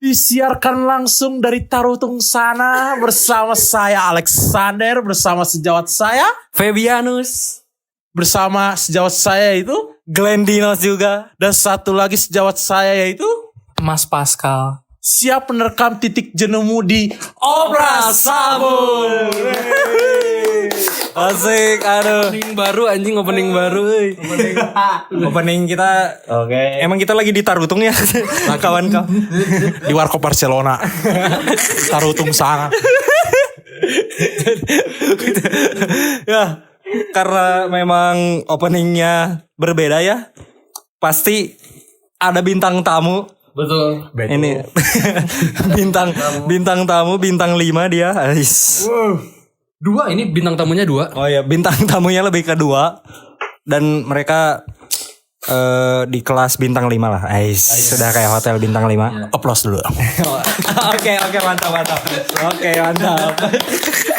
Disiarkan langsung dari Tarutung sana bersama saya Alexander, bersama sejawat saya Fabianus, bersama sejawat saya itu Glendinos juga, dan satu lagi sejawat saya yaitu Mas Pascal. siap menerkam titik jenuhmu di Obras Sabun. Asik, aduh. Opening baru anjing, opening baru. Opening kita, emang kita lagi di Tarutung ya, kawan-kawan. di Warkop Barcelona. Tarutung sana. Ya, karena memang openingnya berbeda ya, pasti ada bintang tamu. Betul. Ini bintang tamu bintang 5 dia. Ais. Dua, ini bintang tamunya dua. Oh ya, bintang tamunya lebih ke 2 dan mereka di kelas bintang 5 lah. Ais. Sudah kayak hotel bintang 5. Aplaus dulu. Oke, mantap. Oke, mantap.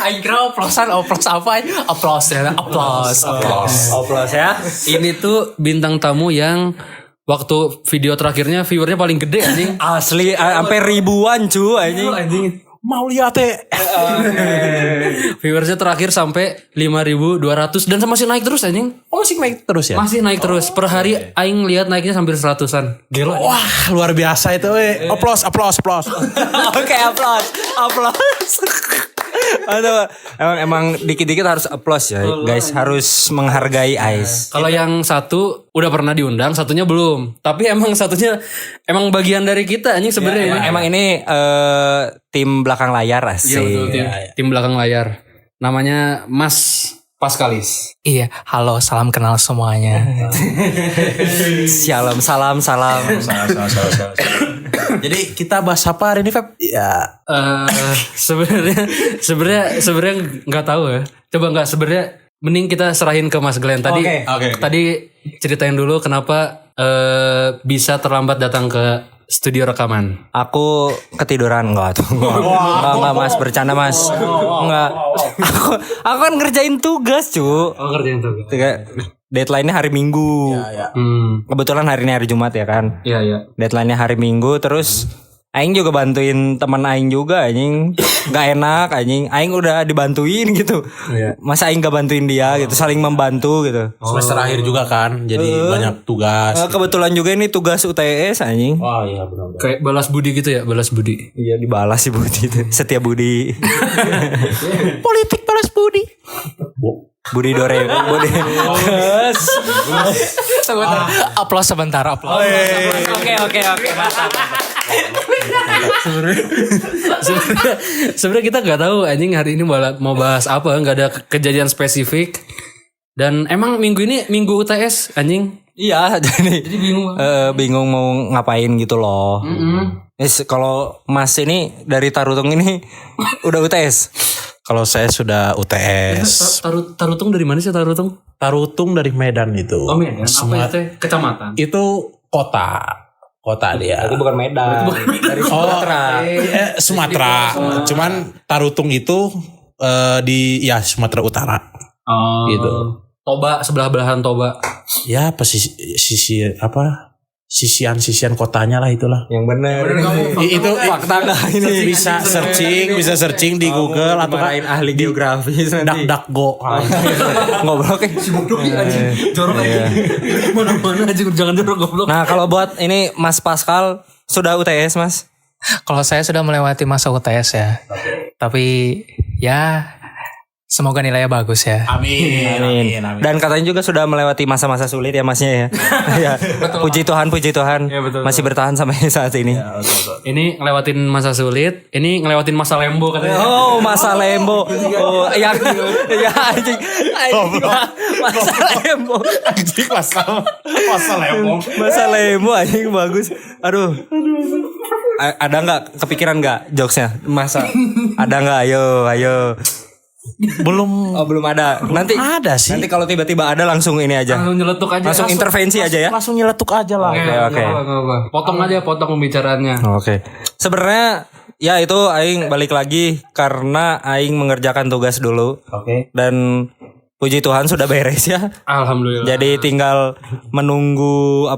Aing kira oplosan, oplos apa? Oplos ya, oplos. Oplos ya. Ini tuh bintang tamu yang waktu video terakhirnya viewernya paling gede anjing. Asli sampai ribuan cu anjing. Mau lihat Viewersnya terakhir sampai 5.200 dan masih naik terus anjing. Oh masih naik terus ya? Masih naik terus. Per hari aing lihat naiknya hampir 100-an. Gila. Wah luar biasa itu. Aplaus. Oke, aplaus. Aduh, emang dikit-dikit harus applause ya, guys. Harus menghargai Ais. Kalau yang satu udah pernah diundang, satunya belum. Tapi emang satunya emang bagian dari kita anjing sebenarnya. Emang ini tim belakang layar Iya asik. betul, tim belakang layar. Namanya Mas Pascalis. Iya, halo, salam kenal semuanya. Shalom, salam. Jadi kita bahas apa hari ini Feb? Ya Sebenarnya nggak tahu ya. Coba nggak sebenarnya mending kita serahin ke Mas Glenn tadi. Oke. Tadi ceritain dulu kenapa bisa terlambat datang ke studio rekaman. Aku ketiduran enggak Mas, bercanda Mas. Enggak. Aku kan ngerjain tugas, cu. Oh ngerjain tuh. Deadline-nya hari Minggu. Kebetulan hari ini hari Jumat ya kan. Iya. Deadline-nya hari Minggu, terus aing juga bantuin teman aing juga anjing. Gak enak anjing. Aing udah dibantuin gitu. Masa aing gak bantuin dia gitu, saling membantu gitu. semester akhir juga kan. Jadi banyak tugas. Kebetulan juga ini tugas UTS anjing. Wah iya benar. Kayak balas budi gitu ya, balas budi. Iya dibalas sih Budi itu. Setia Budi. Politik balas budi. Budi Dore. Budi. Aplaus sebentar, aplaus. Oke. Mantap. Sebenarnya kita nggak tahu anjing hari ini mau bahas apa, nggak ada kejadian spesifik. Dan emang minggu ini minggu UTS anjing. Iya, jadi bingung. bingung mau ngapain gitu loh. Kalau Mas ini dari Tarutung ini udah UTS. Kalau saya sudah UTS. Tarutung dari mana sih Tarutung? Tarutung dari Medan itu. Oh Medan. Apa itu? Kecamatan. Itu kota dia. Itu bukan Medan. Dari Sumatera. Sumatera. Cuman Tarutung itu di Sumatera Utara. Oh. Gitu. Toba, sebelah-belahan Toba. Ya sisian kotanya lah itulah. Yang benar. Itu fakta nggak ini? bisa searching di Google atau main ahli geografi nanti. DuckDuckGo. Ngobrol kayak Jorok aja. Mana-mana aja jangan jorok goblok. Nah, kalau buat ini Mas Pascal sudah UTS, Mas? Kalau saya sudah melewati masa UTS ya. Tapi ya semoga nilainya bagus ya. Amin. Dan katanya juga sudah melewati masa-masa sulit ya Masnya ya. Ya. Puji Tuhan. Ya, betul. Masih bertahan sampai saat ini. Ini ngelewatin masa sulit, ini ngelewatin masa lembo katanya. Oh, masa lembo. Oh, ya anjing. Masa lembo. Masa lembo anjing bagus. Aduh. Ada nggak kepikiran nggak jokesnya? Masa ada nggak? Ayo. Belum ada. Nanti ada sih. Nanti kalau tiba-tiba ada langsung ini aja. Langsung nyeletuk aja. Langsung intervensi aja ya. Langsung nyeletuk aja lah. Oke. Potong pembicaraannya. Oke. Sebenarnya ya itu aing balik lagi karena aing mengerjakan tugas dulu. Oke. Dan puji Tuhan sudah beres ya. Alhamdulillah. Jadi tinggal menunggu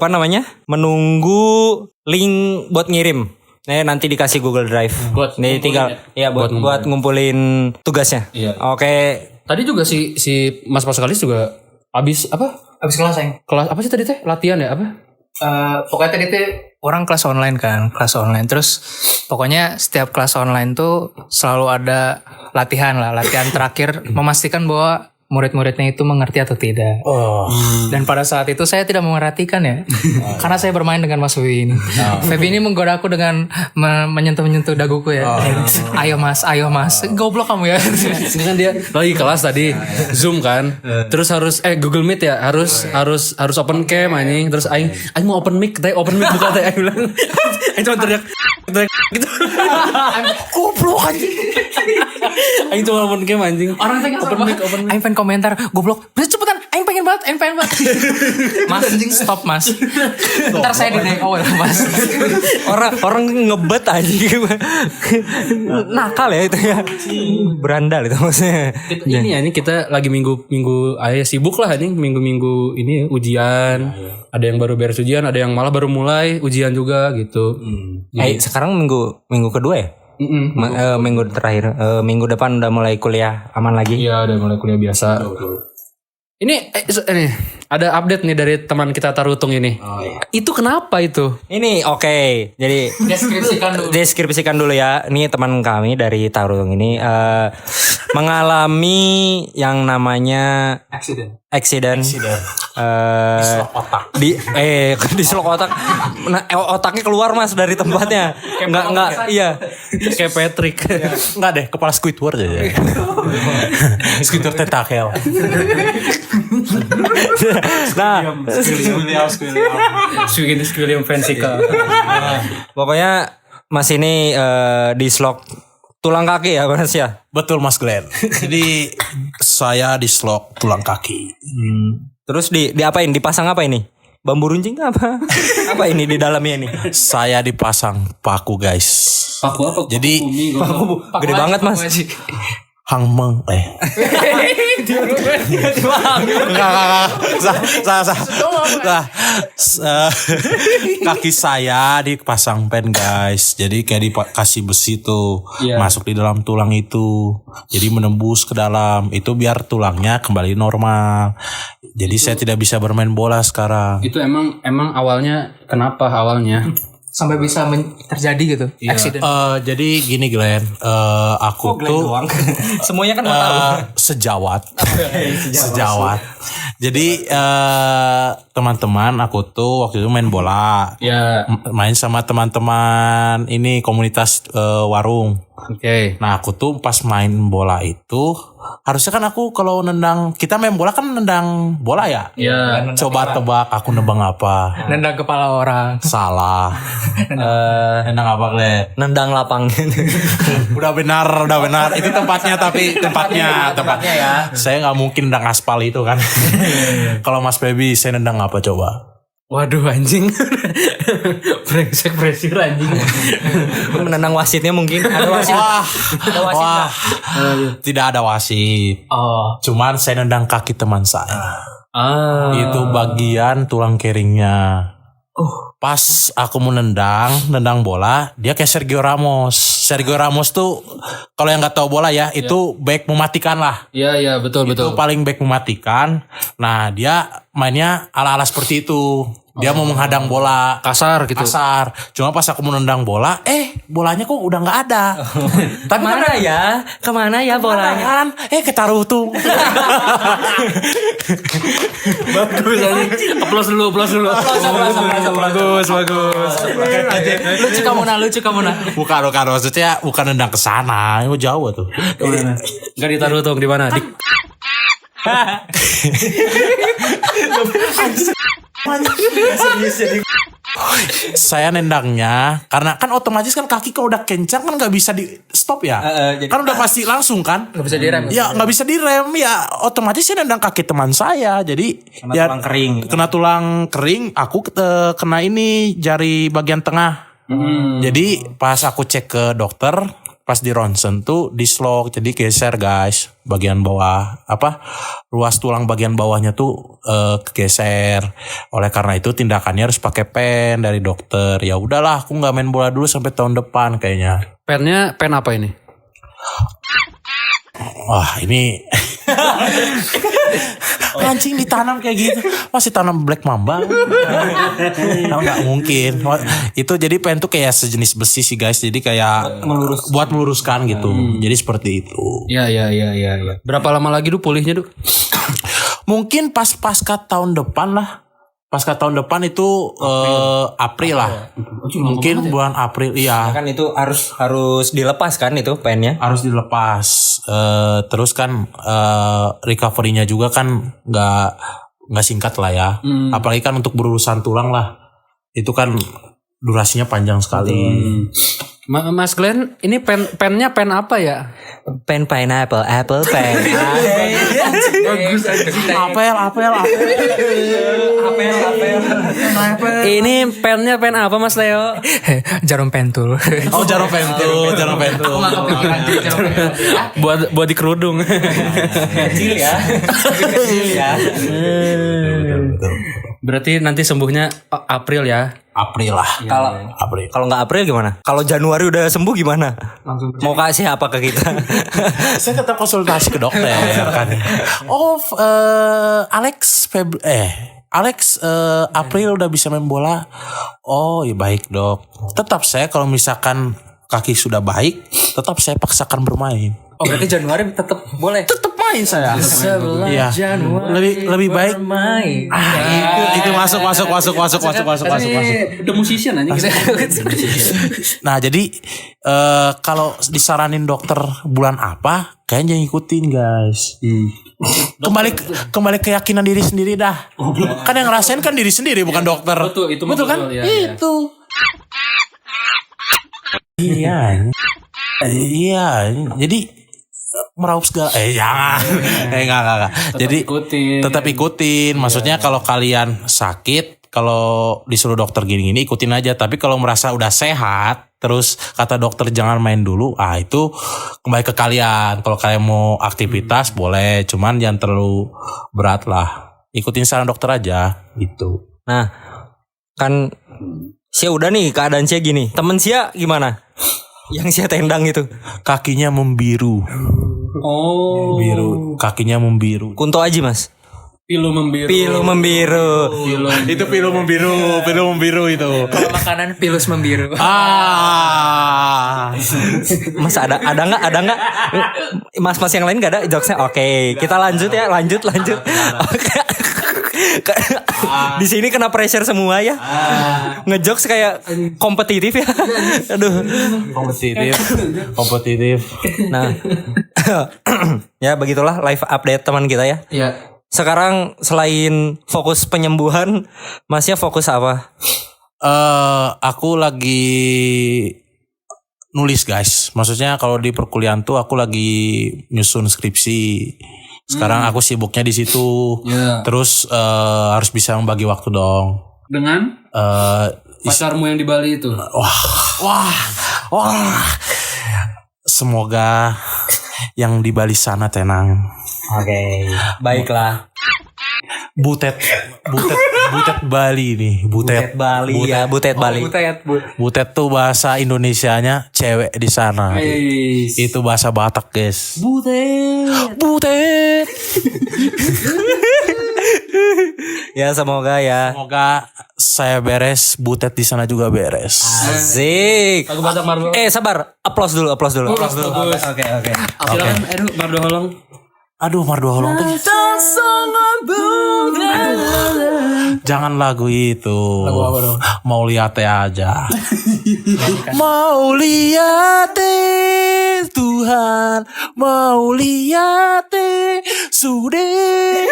Menunggu link buat ngirim. Nanti dikasih Google Drive. Buat Nih tinggal buat ngumpulin tugasnya. Iya. Oke. Tadi juga si Mas Pascalis juga habis Habis kelas yang kelas apa sih tadi teh? Latihan ya apa? pokoknya tadi tuh orang kelas online kan, kelas online. Terus pokoknya setiap kelas online tuh selalu ada latihan terakhir memastikan bahwa murid-muridnya itu mengerti atau tidak. Dan pada saat itu saya tidak memperhatikan ya, karena saya bermain dengan Mas Febi ini. Febi ini menggoda aku dengan menyentuh daguku ya. Ayo mas, goblok kamu ya. Ini kan dia lagi kelas tadi Zoom kan. Terus harus Google Meet ya, harus open cam anjing. Terus aing mau open mic buka teh aing bilang. Aing cuma teriak gitu. Goblok anjing. Aing cuma open cam anjing. Orang tanya open mic. Aing pengen komentar, goblok. Bisa cepetan, aing pengen banget. Mas, stop mas. Ntar saya di DO ya mas. Orang ngebet aja. Nakal ya itu ya. Berandal itu maksudnya. Ini kita lagi minggu sibuk lah anjing, minggu ini ujian. Ada yang baru beres ujian, ada yang malah baru mulai ujian juga gitu. Sekarang minggu kedua ya? Minggu terakhir, minggu depan udah mulai kuliah aman lagi. Iya, udah mulai kuliah biasa. Ini ada update nih dari teman kita Tarutung ini. Itu kenapa itu? Ini oke. Jadi deskripsikan dulu ya. Ini teman kami dari Tarutung ini mengalami yang namanya accident. Dislok otak. Nah, otaknya keluar Mas dari tempatnya. Enggak iya. Kayak Patrick. Enggak deh, kepala Squidward aja. Squidward tentakel. Nah, William Fansika. pokoknya Mas ini dislok tulang kaki ya Mas ya. Betul Mas Glenn. Jadi saya dislok tulang kaki. Terus diapain? Dipasang apa ini? Bambu runcing apa? Apa ini di dalamnya ini? Saya dipasang paku guys. Paku apa? Jadi Gede banget Mas. Hangmeng kaki saya dipasang pen guys. Jadi kayak dikasih besi tuh masuk di dalam tulang itu. Jadi menembus ke dalam itu biar tulangnya kembali normal. Jadi saya tidak bisa bermain bola sekarang. Itu emang awalnya kenapa awalnya? Sampai bisa terjadi gitu accident. Jadi gini Glenn, aku tuh semuanya kan mau tahu. Sejawat. Jadi teman-teman aku tuh waktu itu main bola. Ya. Main sama teman-teman ini komunitas warung. Oke. Nah aku tuh pas main bola itu harusnya kan aku kalau kita main bola kan nendang bola ya. Iya. Coba tebak aku nendang apa? Nendang kepala orang. Salah. Nendang apa Glenn? Nendang lapang. Udah benar. Itu tempatnya ya. Saya nggak mungkin nendang aspal itu kan. Kalau Mas Baby saya nendang apa coba? Waduh anjing. Brengsek presir anjing. Menendang wasitnya mungkin. Ada wasit. Wah. Tidak ada wasit. Cuman saya nendang kaki teman saya. Itu bagian tulang keringnya. Pas aku mau nendang bola, dia kayak Sergio Ramos. Sergio Ramos tuh kalau yang nggak tahu bola ya, itu back mematikan lah. Iya betul. Itu paling back mematikan. Nah dia mainnya ala-ala seperti itu. Dia mau menghadang bola kasar gitu. Cuma pas aku mau nendang bola, bolanya kok udah nggak ada. Tapi kemana ya bolanya? Ke Tarutung. Bagus anjing. Aplaus dulu. Bagus. Lucu kamu nah. Bukan maksudnya bukan nendang ke sana, itu jauh tuh. Enggak ditaruh tuh di mana? Saya nendangnya karena kan otomatis kan kaki kalau udah kencang kan nggak bisa di stop ya. Kan udah pasti langsung kan. Nggak bisa direm. Ya nggak bisa direm ya. Otomatis saya nendang kaki teman saya. Jadi tulang kering. Kena tulang kering. Aku kena ini jari bagian tengah. Jadi pas aku cek ke dokter pas di ronsen tuh dislok, jadi geser guys bagian bawah ruas tulang bagian bawahnya tuh kegeser. Oleh karena itu tindakannya harus pakai pen dari dokter. Ya udahlah, aku nggak main bola dulu sampai tahun depan kayaknya. Pennya pen apa ini? Wah ini anjing ditanam kayak gitu, masih tanam black mamba. Nah, nggak mungkin. Itu jadi pen tuh kayak sejenis besi sih guys, jadi kayak buat meluruskan gitu. Jadi seperti itu. Iya. Berapa lama lagi tuh pulihnya tuh? Mungkin pasca tahun depan lah. Pasca tahun depan itu April lah. Mungkin bulan April iya. Kan itu harus dilepas kan itu pennya. Harus dilepas. Terus kan recovery-nya juga kan nggak singkat lah ya. Apalagi kan untuk berurusan tulang lah. Itu kan durasinya panjang sekali. Mas Glenn, ini pennya pen apa ya? Pen pineapple, apple pen. Bagus aja. Apel. Ini pennya pen apa Mas Leo? Jarum pentul. Oh jarum pentul. buat di kerudung. Kecil ya. Berarti nanti sembuhnya April ya? April lah. Kalau nggak April gimana? Kalau Januari udah sembuh gimana? Mau kasih apa ke kita? Saya tetap konsultasi ke dokter kan. Alex April udah bisa main bola. Oh ya baik dok. Tetap saya kalau misalkan kaki sudah baik, tetap saya paksakan bermain. Oh berarti Januari tetap boleh? Tetap main saya. Iya. Januari Lebih baik. bermain. Itu masuk. The musician aja kita. Nah jadi kalau disaranin dokter bulan apa, kayaknya ikutin guys. Kembali keyakinan diri sendiri dah. Kan yang ngerasain kan diri sendiri bukan dokter. Betul kan? Ya, itu. Iya. Jadi meraup segala. Jangan. Enggak. Jadi tetap ikutin. Maksudnya kalau kalian sakit, kalau disuruh dokter gini-gini ikutin aja. Tapi kalau merasa udah sehat, terus kata dokter jangan main dulu, itu kembali ke kalian. Kalau kalian mau aktivitas boleh, cuman jangan terlalu berat lah. Ikutin saran dokter aja gitu. Nah, kan Sia udah nih keadaan Sia gini. Temen Sia gimana? Yang Sia tendang itu. Kakinya membiru. Oh. Biru. Kakinya membiru. Kunto Aji Mas. Pilu membiru. Itu pilu membiru itu. Kalau makanan pilus membiru. Mas ada nggak? Mas yang lain nggak ada jokesnya? Oke, kita lanjut ya, lanjut. Oke. Di sini kena pressure semua ya. Ngejokes kayak kompetitif ya. Aduh. Kompetitif. Nah. Ya begitulah live update teman kita ya. Iya. Sekarang selain fokus penyembuhan, Masnya fokus apa? Aku lagi nulis guys. Maksudnya kalau di perkuliahan tuh aku lagi nyusun skripsi. Sekarang aku sibuknya di situ. Yeah. Terus harus bisa membagi waktu dong. Dengan pacarmu yang di Bali itu. Wah. Semoga yang di Bali sana tenang. Oke, baiklah. Butet Bali nih. Butet Bali ya, Butet Bali. Butet tuh bahasa Indonesianya cewek di sana. Itu bahasa Batak, guys. Butet. Ya semoga ya. Semoga saya beres, Butet di sana juga beres. Asik. Aku Batak Mardo. Sabar, applause dulu. Bagus. Oke. Silakan, Mardo Holong. Aduh, Mardo Holong tuh. Jangan lagu itu. Lagu apa dong? Mau lihat aja. Mau lihat Tuhan, mau lihat sudah.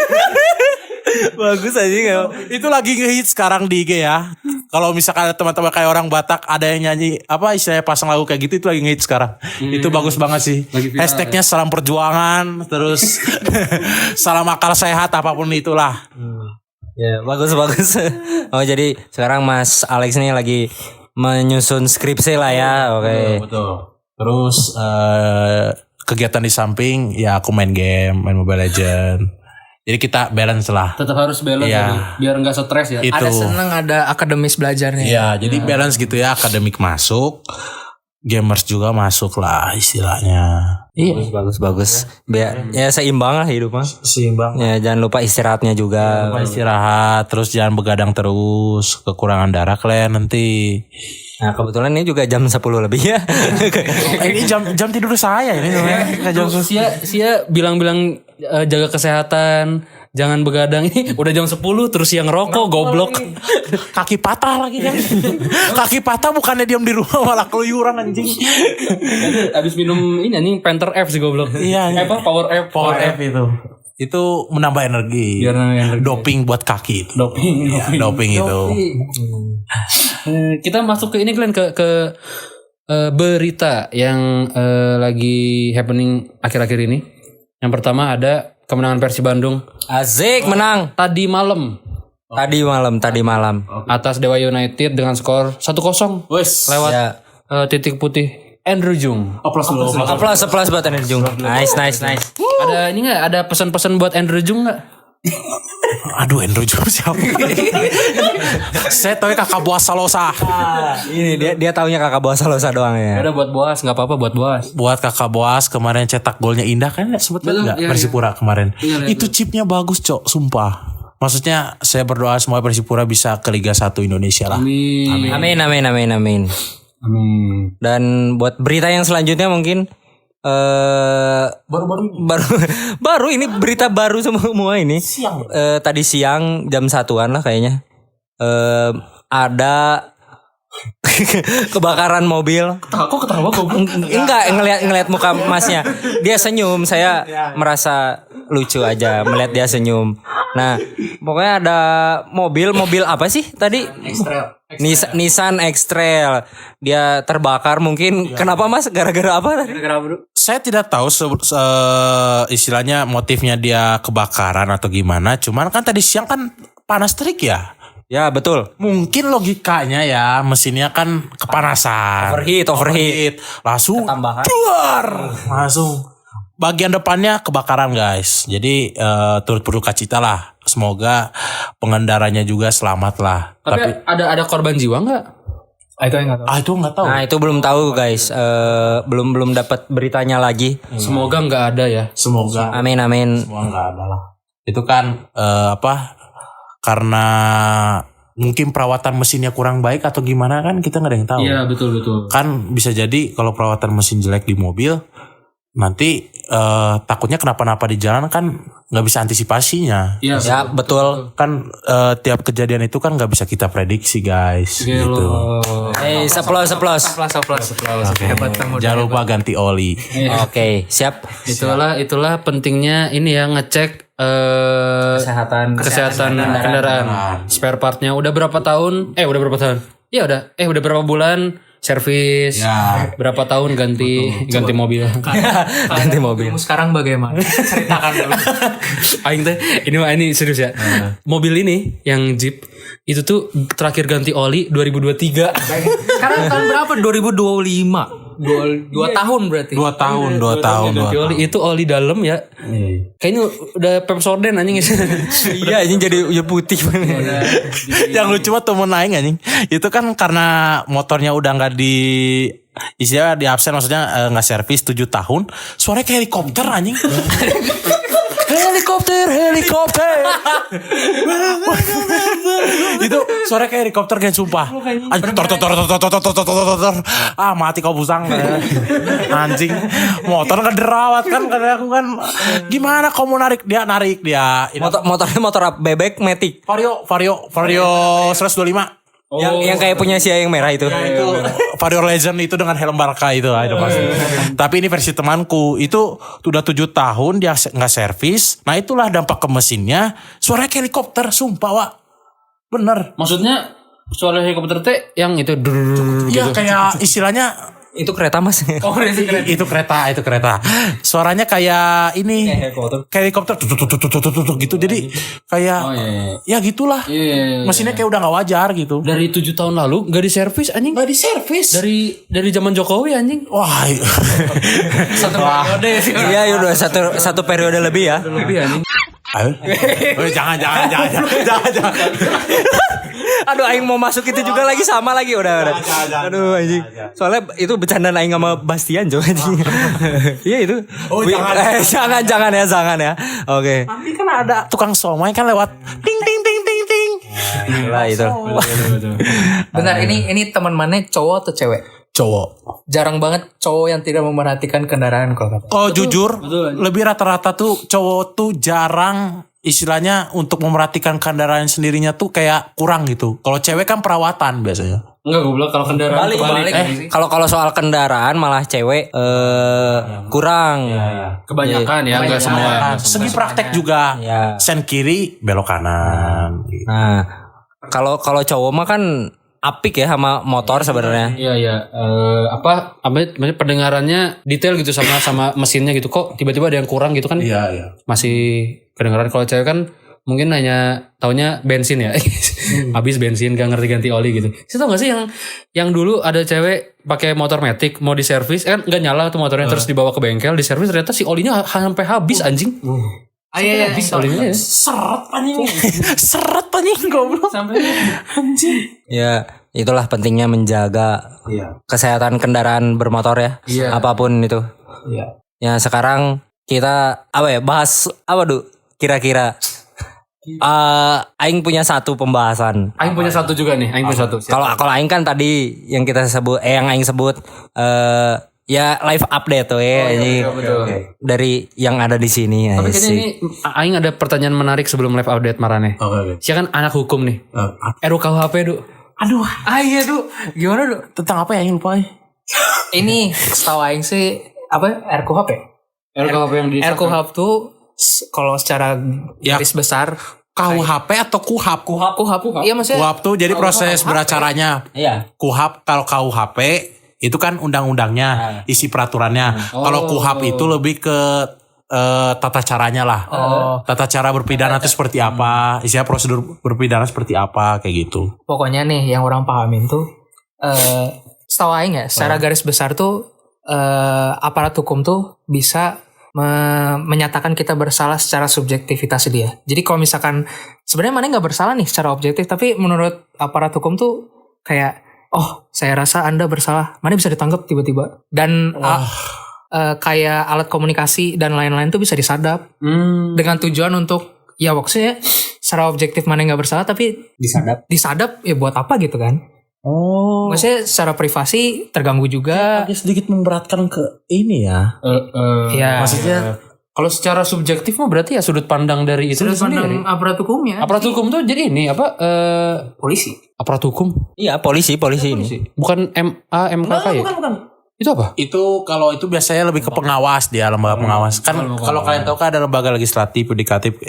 Bagus aja nggak? Itu lagi ngehits sekarang di IG ya. Kalau misalkan ada teman-teman kayak orang Batak ada yang nyanyi apa istilahnya pasang lagu kayak gitu, itu lagi ngehits sekarang. Itu bagus banget sih. Hashtagnya salam perjuangan, terus salam akal sehat apapun itulah. Ya bagus. Oh jadi sekarang Mas Alex ini lagi menyusun skripsi lah ya. Oke. Terus kegiatan di samping ya aku main game, main Mobile Legend. Jadi kita balance lah. Tetap harus balance biar enggak stres ya. Itu. Ada seneng, ada akademis belajarnya. Iya, jadi balance gitu ya, akademik masuk, gamers juga masuk lah istilahnya. Iya, bagus. Biar ya seimbang lah hidup mah. Seimbang. Ya jangan lupa istirahatnya juga. Lupa istirahat, terus jangan begadang terus, kekurangan darah kalian nanti. Nah kebetulan ini juga jam 10 lebih ya. Ini jam tidur saya ini namanya. Sia bilang-bilang jaga kesehatan, jangan begadang. Ini udah jam 10 terus yang ngerokok goblok. Kaki patah lagi kan. Kaki patah bukannya diam di rumah malah keluyuran anjing. Abis minum ini anjing Panther F sih goblok. Iya. Apa Power F itu. Itu menambah energi. Doping buat kaki itu. Doping itu. Kita masuk ke ini Glenn ke berita yang lagi happening akhir-akhir ini. Yang pertama ada kemenangan Persib Bandung. Asik menang Tadi malam atas Dewa United dengan skor 1-0 lewat titik putih Andrew Jung. Aplaus buat Andrew Jung. Nice. Ada ini nggak? Ada pesan-pesan buat Andrew Jung nggak? Aduh, Andrew Jung siapa? Saya tahu kakak Boas Salosa. Ini dia taunya kakak Boas Salosa doang ya. Ada buat Boas, nggak apa-apa buat Boas. Buat kakak Boas kemarin cetak golnya indah kan sebetulnya enggak Persipura kemarin. Itu chipnya bagus, Cok, sumpah. Maksudnya saya berdoa semua Persipura bisa ke Liga 1 Indonesia lah. Amin. Dan buat berita yang selanjutnya mungkin baru ini berita baru semua ini. Tadi siang jam 1-an lah kayaknya. Ada kebakaran mobil. Ketawa kok. Enggak, ngelihat muka Masnya. Dia senyum, saya merasa lucu aja melihat dia senyum. Nah, pokoknya ada mobil apa sih tadi? Nissan X-Trail. Dia terbakar mungkin. Kenapa Mas? Gara-gara apa tadi? Saya tidak tahu istilahnya motifnya dia kebakaran atau gimana. Cuman kan tadi siang kan panas terik ya. Ya betul. Mungkin logikanya ya mesinnya kan kepanasan. Overheat. Langsung duar. Langsung bagian depannya kebakaran guys. Jadi turut berduka cita lah. Semoga pengendaranya juga selamat lah. Tapi ada korban jiwa nggak? Itu nggak tahu. Nah itu belum tahu guys. Belum dapat beritanya lagi. Semoga nggak ada ya. Semoga. Amin. Semoga nggak ada lah. Itu kan karena mungkin perawatan mesinnya kurang baik atau gimana kan kita nggak ada yang tahu. Iya betul. Kan bisa jadi kalau perawatan mesin jelek di mobil nanti takutnya kenapa-napa di jalan kan nggak bisa antisipasinya. Iya ya betul. Kan tiap kejadian itu kan nggak bisa kita prediksi guys. Gitu. Applause. Hebat kamu. Jangan lupa ganti oli. Oke, siap. Itulah pentingnya ini ya ngecek kesehatan kendaraan. Spare partnya udah berapa tahun? Iya udah berapa bulan servis? Ya. Berapa tahun ganti mobil? Ganti mobil. Sekarang bagaimana? Ceritakan dulu. Aing teh ini serius ya. Mobil ini yang Jeep itu tuh terakhir ganti oli 2023. Sekarang tahun berapa? 2025. 2 tahun berarti. 2 tahun. Ganti oli itu oli dalam ya. Kayaknya udah Pepsodent anjing. Iya anjing jadi putih. Yang lucu banget temen aing anjing. Itu kan karena motornya udah enggak istilahnya di absen, maksudnya enggak servis 7 tahun. Suaranya kayak helikopter anjing. Helikopter. Itu suara kayak helikopter kan sumpah. Mati kau busang. Anjing. Motor kan derawat kan karena aku kan gimana kau mau narik dia. Motornya motor bebek Matic. Vario 125. Yang kayak punya si yang merah itu. Itu Vario Legend itu dengan helm Barca itu pasti. Tapi ini versi temanku itu udah 7 tahun dia nggak servis. Nah itulah dampak ke mesinnya. Suaranya kayak helikopter, sumpah Wak. Bener. Maksudnya suara helikopter teh yang itu Iya gitu. Kayak istilahnya Itu kereta Mas. Oh, Itu kereta. Suaranya kayak ini. Kayak helikopter gitu. Jadi kayak ya gitulah. Mesinnya kayak udah nggak wajar gitu. Dari 7 tahun lalu nggak diservis anjing. Nggak diservis. Dari zaman Jokowi anjing. Wah. Satu periode sih. Iya, udah satu periode lebih ya. Lebih anjing. Jangan. Aduh, aing mau masuk itu juga lagi sama lagi udah. Aduh anjing. Soalnya itu bercandaan aing sama Bastian Jo anjing. Iya itu. Oh, jangan ya. Oke. Nanti kan ada tukang somai kan lewat ting ting ting ting ting. Lah itu. Bentar, ini teman mana cowok atau cewek? Cowok. Jarang banget cowok yang tidak memperhatikan kendaraan kalau kata. Oh jujur, lebih rata-rata tuh cowok tuh jarang istilahnya untuk memperhatikan kendaraan sendirinya tuh kayak kurang gitu. Kalau cewek kan perawatan biasanya. Enggak goblok kalau kendaraan Balik. Kalau soal kendaraan malah cewek kurang. kebanyakan ya enggak semua. Segi praktek juga. Ya. Sen kiri belok kanan. Nah, kalau cowok mah kan apik ya sama motor sebenarnya. Iya. Apa pendengarannya detail gitu sama mesinnya gitu. Kok tiba-tiba ada yang kurang gitu kan? Iya. Masih kedengaran. Kalau cewek kan mungkin hanya taunya bensin ya. Habis bensin gak ngerti ganti oli gitu. Saya tau gak sih yang dulu ada cewek pakai motor Matic mau diservis kan nggak nyala tuh motornya terus dibawa ke bengkel diservis ternyata si olinya sampai habis anjing. Iya. Habis olinya ya. Seret anjing goblok. Anjing. Ya, itulah pentingnya menjaga kesehatan kendaraan bermotor ya. Iya. Apapun itu. Iya. Ya, sekarang kita bahas apa kira-kira. Aing punya satu pembahasan. Aing punya satu juga nih. Aing punya satu. Kalau Aing kan tadi yang kita sebut yang Aing sebut ya live update tuh ya ini dari yang ada di sini. Tapi kayaknya ini Aing ada pertanyaan menarik sebelum live update Marane. Oke. Siapa kan anak hukum nih. RUKUHP du. Aduh. Iya Du. Gimana Du? Tentang apa ya yang lupa? Ini setahu aing sih apa RKUHP? RUKUHP yang di RKUHP tuh kalau secara garis besar KUHP atau KUHAP? KUHP. Iya maksudnya. KUHAP tuh jadi proses beracaranya. Iya. KUHAP kalau KUHP itu kan undang-undangnya, isi peraturannya. Kalau KUHAP itu lebih ke tata caranya lah. Tata cara berpidana itu seperti apa, isinya prosedur berpidana seperti apa kayak gitu. Pokoknya nih yang orang pahamin tuh setahu aing ya, secara garis besar tuh aparat hukum tuh bisa menyatakan kita bersalah secara subjektivitas dia. Jadi kalau misalkan sebenarnya mana nggak bersalah nih secara objektif, tapi menurut aparat hukum tuh kayak saya rasa Anda bersalah, mana bisa ditangkap tiba-tiba dan kayak alat komunikasi dan lain-lain tuh bisa disadap dengan tujuan untuk ya maksudnya secara objektif mana nggak bersalah tapi disadap ya buat apa gitu kan? Maksudnya secara privasi terganggu juga. Agak sedikit memberatkan ke ini ya. Ya. Maksudnya kalau secara subjektif mah berarti ya sudut pandang dari itu sudut sendiri. pandang aparat hukumnya. Aparat hukum tuh jadi ini apa? Polisi. Aparat hukum? Iya, polisi ini. Bukan MKK ya? bukan. Itu apa? Itu kalau itu biasanya lebih ke pengawas dia, lembaga pengawas. Kan kalau kalian tahu kan ada lembaga legislatif, yudikatif,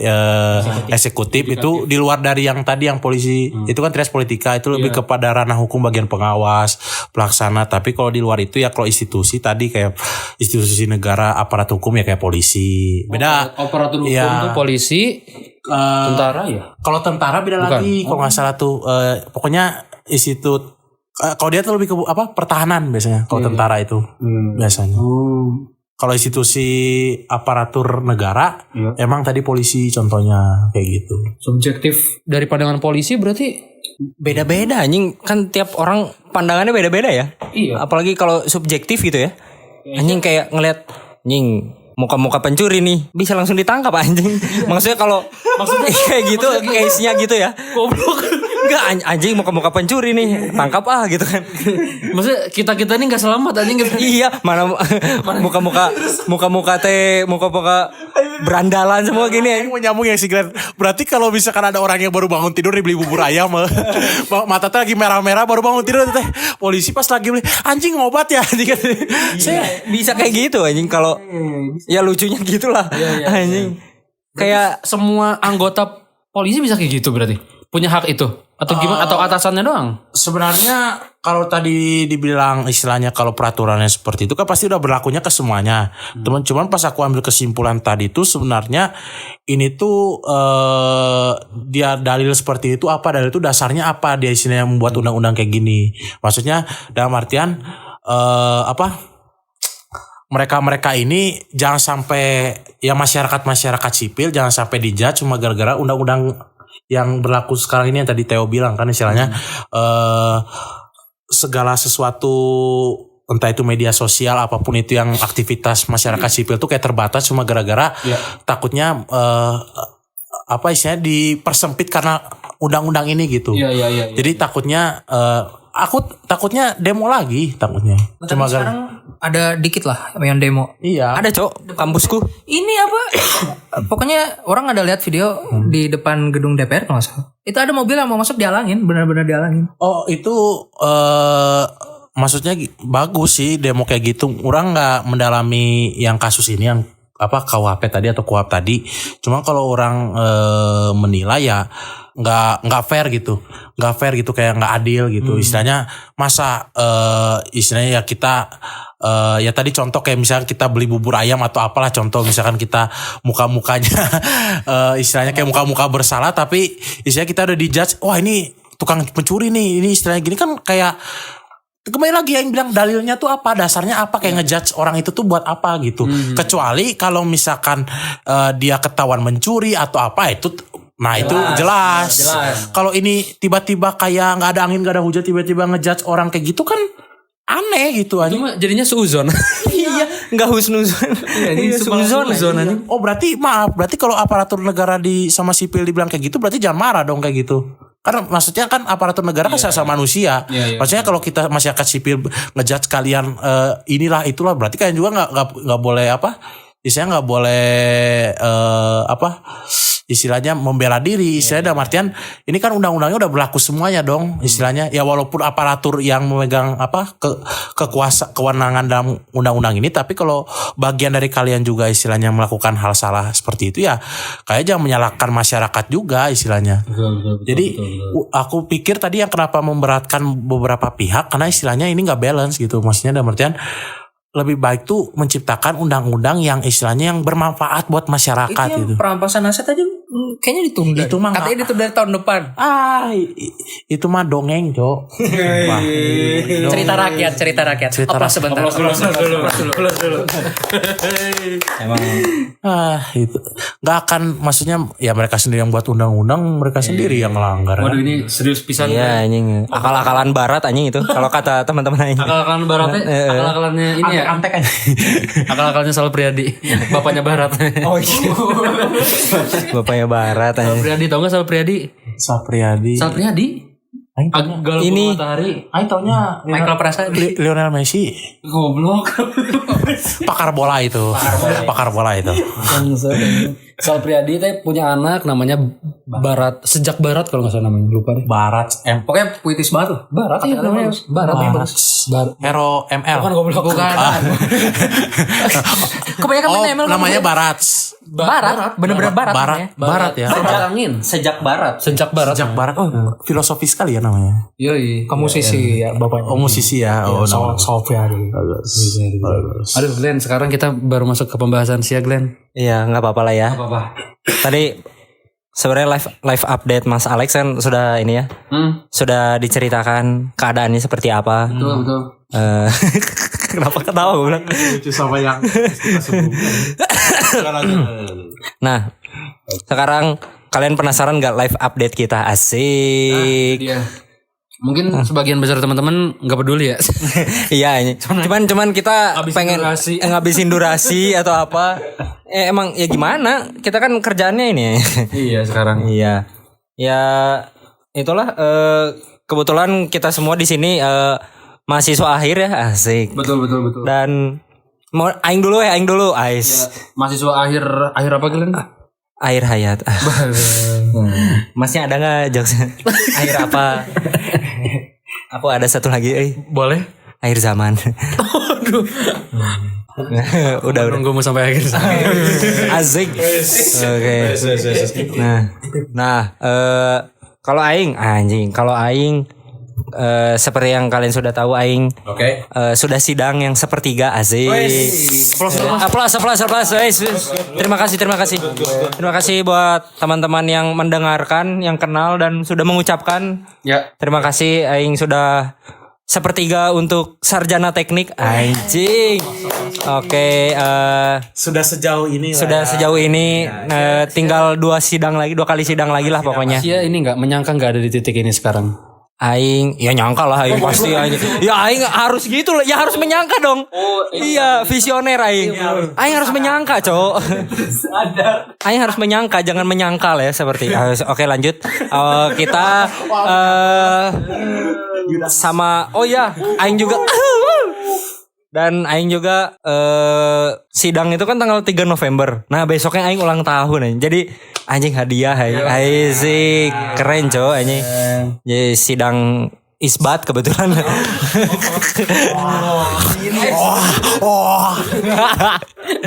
eksekutif itu di luar dari yang tadi yang polisi. Itu kan trias politika itu lebih kepada ranah hukum bagian pengawas, pelaksana. Tapi kalau di luar itu ya kalau institusi tadi kayak institusi negara, aparat hukum ya kayak polisi. Beda. Aparatur hukum tuh polisi, tentara ya? Kalau tentara beda lagi. Kalau nggak salah tuh pokoknya institut. Kalau dia tuh lebih ke pertahanan biasanya. Kalau tentara itu biasanya. Kalau institusi aparatur negara, emang tadi polisi contohnya kayak gitu. Subjektif dari pandangan polisi berarti Beda-beda anjing, kan tiap orang pandangannya beda-beda ya. Iya. Apalagi kalau subjektif gitu ya. Anjing kayak ngelihat anjing muka-muka pencuri nih bisa langsung ditangkap anjing. Maksudnya kalau kayak gitu case-nya gitu ya. Goblok. Enggak anjing muka-muka pencuri nih, tangkap gitu kan. maksudnya kita nih nggak selamat anjing gitu. Iya, mana muka-muka berandalan semua gini. Ini mau nyambung ya sih Glenn. Berarti kalau misalkan ada orang yang baru bangun tidur beli bubur ayam, mata tuh lagi merah-merah baru bangun tidur teh. Polisi pas lagi beli anjing ngobat ya. Saya bisa kayak gitu anjing kalau ya lucunya gitulah anjing. Kayak Semua anggota polisi bisa kayak gitu berarti punya hak itu. Atau gimana? Atau atasannya doang? Sebenarnya kalau tadi dibilang istilahnya kalau peraturannya seperti itu kan pasti udah berlakunya ke semuanya. Cuman pas aku ambil kesimpulan tadi itu sebenarnya ini tuh dia dalil seperti itu apa? Dalil itu dasarnya apa? Dia istilahnya membuat undang-undang kayak gini. Maksudnya dalam artian mereka ini jangan sampai ya masyarakat sipil jangan sampai dijudge cuma gara-gara undang-undang yang berlaku sekarang ini yang tadi Theo bilang kan istilahnya segala sesuatu entah itu media sosial apapun itu yang aktivitas masyarakat sipil tuh kayak terbatas cuma gara-gara takutnya istilahnya dipersempit karena undang-undang ini gitu. Iya. Jadi takutnya aku takutnya demo lagi takutnya. Cuma sekarang ada dikit lah yang demo. Iya. Ada cok kampusku. Ini apa? Pokoknya orang ada lihat video di depan gedung DPR kalau nggak salah. Itu ada mobil yang mau masuk dihalangin, benar-benar dihalangin. Oh itu maksudnya bagus sih demo kayak gitu. Orang nggak mendalami yang kasus ini yang KUHP tadi atau KUHP tadi. Cuma kalau orang menilai ya nggak fair gitu, kayak nggak adil gitu. Istilahnya masa istilahnya ya kita ya tadi contoh kayak misalkan kita beli bubur ayam atau apalah contoh misalkan kita muka-mukanya istilahnya kayak muka-muka bersalah tapi istilahnya kita udah dijudge wah ini tukang pencuri nih ini istilahnya gini kan kayak kembali lagi yang bilang dalilnya tuh apa dasarnya apa kayak ngejudge orang itu tuh buat apa gitu kecuali kalau misalkan dia ketahuan mencuri atau apa itu nah itu jelas. Kalau ini tiba-tiba kayak nggak ada angin nggak ada hujan tiba-tiba ngejudge orang kayak gitu kan aneh gitu aja. Cuma jadinya seuzon. Iya, nggak husnuzon. Ini seuzon aja. Oh berarti kalau aparatur negara sama sipil dibilang kayak gitu berarti jangan marah dong kayak gitu. Karena maksudnya kan aparatur negara kan sama manusia. Maksudnya kalau kita masyarakat sipil ngejudge kalian inilah itulah berarti kalian juga nggak boleh istilahnya nggak boleh istilahnya membela diri istilahnya dalam artian ini kan undang-undangnya udah berlaku semuanya dong istilahnya ya walaupun aparatur yang memegang kewenangan dalam undang-undang ini tapi kalau bagian dari kalian juga istilahnya melakukan hal salah seperti itu ya kayak jangan menyalahkan masyarakat juga istilahnya. Jadi aku pikir tadi yang kenapa memberatkan beberapa pihak karena istilahnya ini nggak balance gitu maksudnya dalam artian lebih baik tuh menciptakan undang-undang yang istilahnya yang bermanfaat buat masyarakat itu. Perampasan aset aja kayaknya ditunda. Itu mah katanya ditunda dari tahun depan. Itu mah dongeng, Cok. Cerita rakyat. Aplaus sebentar. Aplaus dulu. Emang itu nggak akan maksudnya ya mereka sendiri yang buat undang-undang mereka sendiri yang melanggar. Waduh ini serius pisan. iya anjing. Akal-akalan barat anjing itu kalau kata teman-teman anjing. Akal-akalan baratnya akal-akalannya ini ya. Antek aja. Akal-akalnya Sal Priadi. Bapaknya Barat. Oh iya. Bapaknya barat Sal anjing. Priadi tau gak Sal Priadi? Sal Priadi. Galau Ini matahari. Aing taunya Michael Prasadi. Lionel Messi. Goblok. Pakar bola itu. Sal Priadi teh punya anak namanya Barat, Sejak Barat kalau nggak salah namanya, lupa deh. Barat Pokoknya puitis banget tuh. Barat iya namanya. Barat. Hero ML. Bukan goblok. Bukan. Kebanyakan main ML namanya Barat. Barat. Bener-bener Barat. Barat ya. Sejak barat. Sejak Barat. Sejak Barat. Oh, filosofis sekali ya namanya. Yoi. Ke musisi ya bapaknya. Oh, musisi ya. Oh, Sofiari. Aduh Glenn, sekarang kita baru masuk ke pembahasan Sia Glenn. Iya nggak apa-apa lah ya. Apa-apa. Tadi sebenarnya live update Mas Alex kan sudah ini ya. Sudah diceritakan keadaannya seperti apa. Betul. Kenapa ketawa gue bilang? Lucu sama yang Nah, sekarang kalian penasaran nggak live update kita? Asik. Iya. Mungkin sebagian besar teman-teman nggak peduli ya. Iya, cuman kita Ngabisin pengen durasi. ngabisin durasi atau apa? Emang ya gimana? Kita kan kerjaannya ini. Iya sekarang. Iya. Ya itulah kebetulan kita semua di sini mahasiswa akhir ya, asik. Betul. Dan mau aing dulu. Ais. Mahasiswa akhir apa Glenn? Air hayat. Masnya ada nggak jokesnya? Air apa? Aku ada satu lagi. Boleh. Air zaman. Aduh. udah. Nunggu mau sampai akhir. Asik. Oke. Nah, Kalau aing seperti yang kalian sudah tahu aing sudah sidang yang sepertiga asik. Aplaus. Terima kasih buat teman-teman yang mendengarkan, yang kenal dan sudah mengucapkan. Ya. Terima kasih aing sudah sepertiga untuk sarjana teknik anjing. Oke, Sudah sejauh ini tinggal 2 kali sidang lagi lah pokoknya. Sia ini nggak menyangka nggak ada di titik ini sekarang. Aing ya nyangka lah aing pasti aing. Ya aing harus gitu lah, ya harus menyangka dong. Iya, visioner aing. Aing harus menyangka, Cok. Aing harus menyangka, jangan menyangkal ya seperti. Oke, lanjut. Kita sama aing juga dan aing juga sidang itu kan tanggal 3 November. Nah, besoknya aing ulang tahun aing. Jadi anjing hadiah aing sih keren Cok anjing. Jadi sidang isbat kebetulan.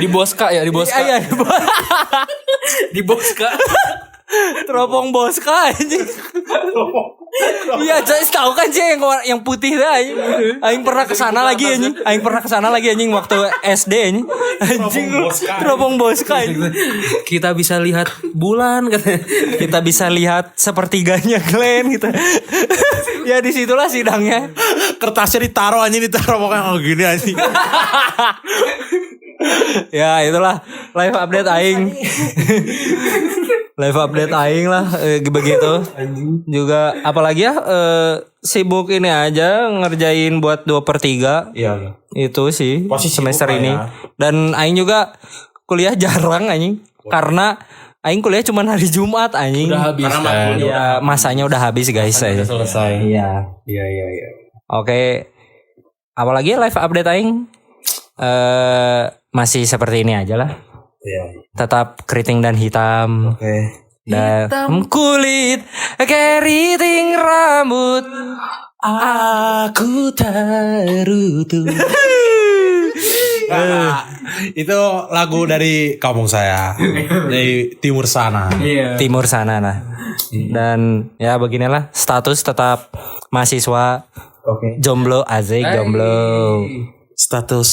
Di Boska ya, di Boska. Iya, Di Boska. teropong Boska anjing. Iya, Cok, tahu kan sih yang putih dah anjing. Aing pernah kesana lagi anjing waktu SD anjing. Anjing lu teropong Boska anjing. Kita bisa lihat bulan katanya. Kita bisa lihat sepertiganya Glenn gitu. Ya disitulah sidangnya. kertasnya ditaruh pokoknya gini anjing. Ya itulah live update aing. Live update aing lah begitu. Juga apalagi ya sibuk ini aja ngerjain buat 2/3. Iya. Itu sih Posisi semester sibuk ini. lah ya. Dan aing juga kuliah jarang anjing. Karena aing kuliah cuma hari Jumat anjing. Udah habis kan. Ya masanya udah habis guys. Selesai. Iya. Iya. Oke. Apalagi live update aing masih seperti ini aja lah. Iya. Tetap keriting dan hitam. Oke. Dan kulit keriting rambut aku terutuh. Itu lagu dari kampung saya, dari timur sana. Timur sana nah. Dan ya beginilah status tetap mahasiswa. Oke. Jomblo asik jomblo. Status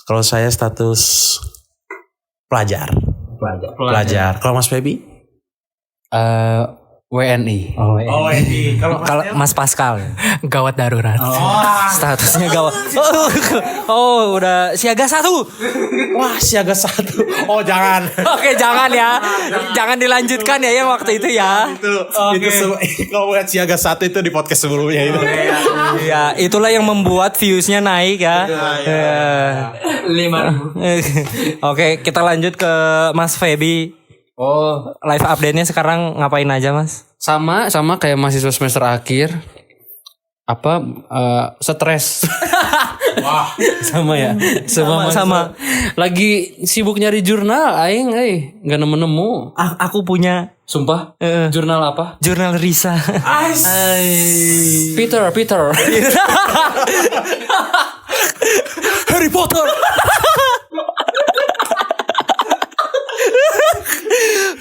kalau saya status pelajar. Kalau Mas Feby? WNI. ini. Kalau Mas Pascal Gawat darurat. statusnya gawat. Udah siaga 1. Wah, siaga 1. Oh, jangan. Oke, jangan ya. Jangan dilanjutkan ya yang waktu itu ya. Itu kalau lihat siaga 1 itu di podcast sebelumnya itu. Iya, itulah yang membuat viewsnya naik ya. 5.000. Oke, kita lanjut ke Mas Feby. Live update-nya sekarang ngapain aja, Mas? Sama kayak mahasiswa semester akhir. Stres. Wah, Sama ya. Sama. Lagi sibuk nyari jurnal aing enggak nemu-nemu. Aku punya Sumpah. Jurnal apa? jurnal Risa. Peter. Harry Potter.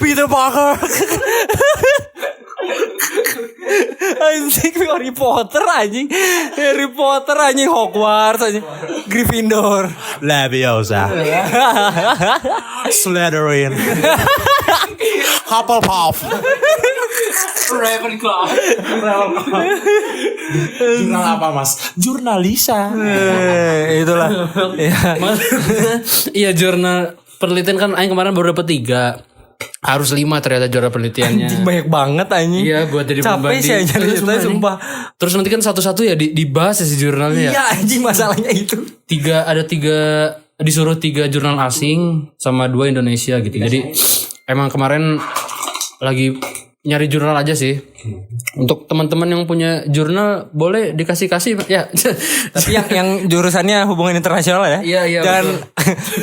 Peter Parker. Anjing Harry Potter anjing Hogwarts anjing Gryffindor. Leviosa. Slytherin. Hufflepuff. Ravenclaw. Jurnal apa, Mas? Jurnalisa. Itulah. Iya, jurnal penelitian kan aing kemarin baru dapet 3. Harus 5 ternyata jurnal penelitiannya. Anjing banyak banget anjing. Iya, buat jadi capek pembanding. sih anjing ceritanya sumpah. Terus nanti kan satu-satu ya dibahas ya si jurnalnya. Iya anjing masalahnya itu. Ada 3 disuruh 3 jurnal asing sama 2 Indonesia gitu. Jadi emang kemarin lagi nyari jurnal aja sih. Untuk teman-teman yang punya jurnal boleh dikasih ya. Tapi yang jurusannya hubungan internasional ya. Iya, Dan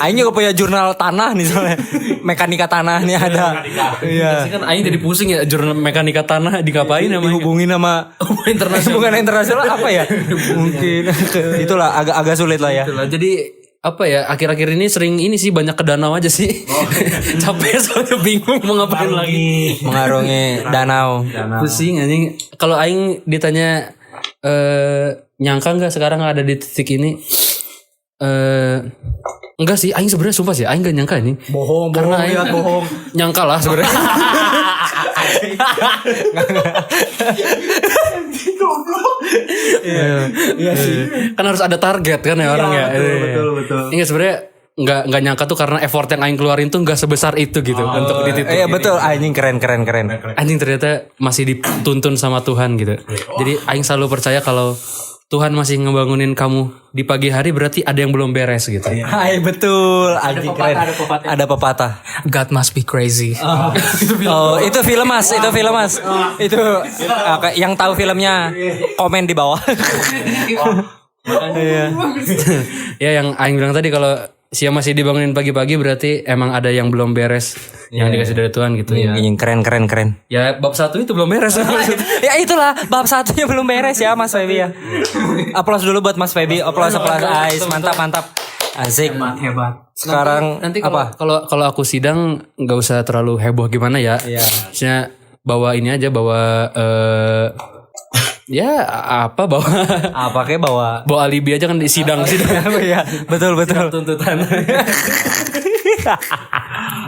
aing juga punya jurnal tanah nih soalnya. Mekanika tanah nih ada. Iya. Kan aing jadi pusing ya jurnal mekanika tanah dikapain namanya. Dihubungin sama internasional. hubungan internasional apa ya? Mungkin itulah agak sulit lah ya. Itulah. Jadi apa ya, akhir-akhir ini sering ini sih banyak ke danau aja sih. Capek soalnya bingung mau ngapain lagi. Mengarungi danau. Pusing anjing. Kalau aing ditanya nyangka enggak sekarang ada di titik ini? Enggak sih, aing sebenarnya sumpah sih aing enggak nyangka ini. Bohong, Karena aing bohong. nyangka lah sebenarnya. Iya sih. Kan harus ada target kan ya orang ya. Betul. Enggak sebenarnya nggak nyangka tuh karena effort yang aing keluarin tuh nggak sebesar itu gitu untuk di titik. Iya betul, anjing keren. Anjing ternyata masih dituntun sama Tuhan gitu. Jadi aing selalu percaya kalau Tuhan masih ngebangunin kamu di pagi hari berarti ada yang belum beres gitu. Hai betul, anjing keren. Ada pepatah. God must be crazy. Oh, itu film Mas. Itu yang tahu filmnya komen di bawah. Iya. Ya yang aing bilang tadi kalau siang masih dibangunin pagi-pagi berarti emang ada yang belum beres yang dikasih dari Tuhan gitu ya. Keren. Ya bab 1 itu belum beres. Ya itulah bab 1-nya belum beres ya Mas Febi ya. Aplaus dulu buat Mas Febi. Aplaus. Ais, mantap. Asik. Hebat. Sekarang nanti kalau aku sidang nggak usah terlalu heboh gimana ya. Maksudnya bawa ini aja bawa ya apa bawa alibi aja kan di sidang. Iya, betul. Tuntutan.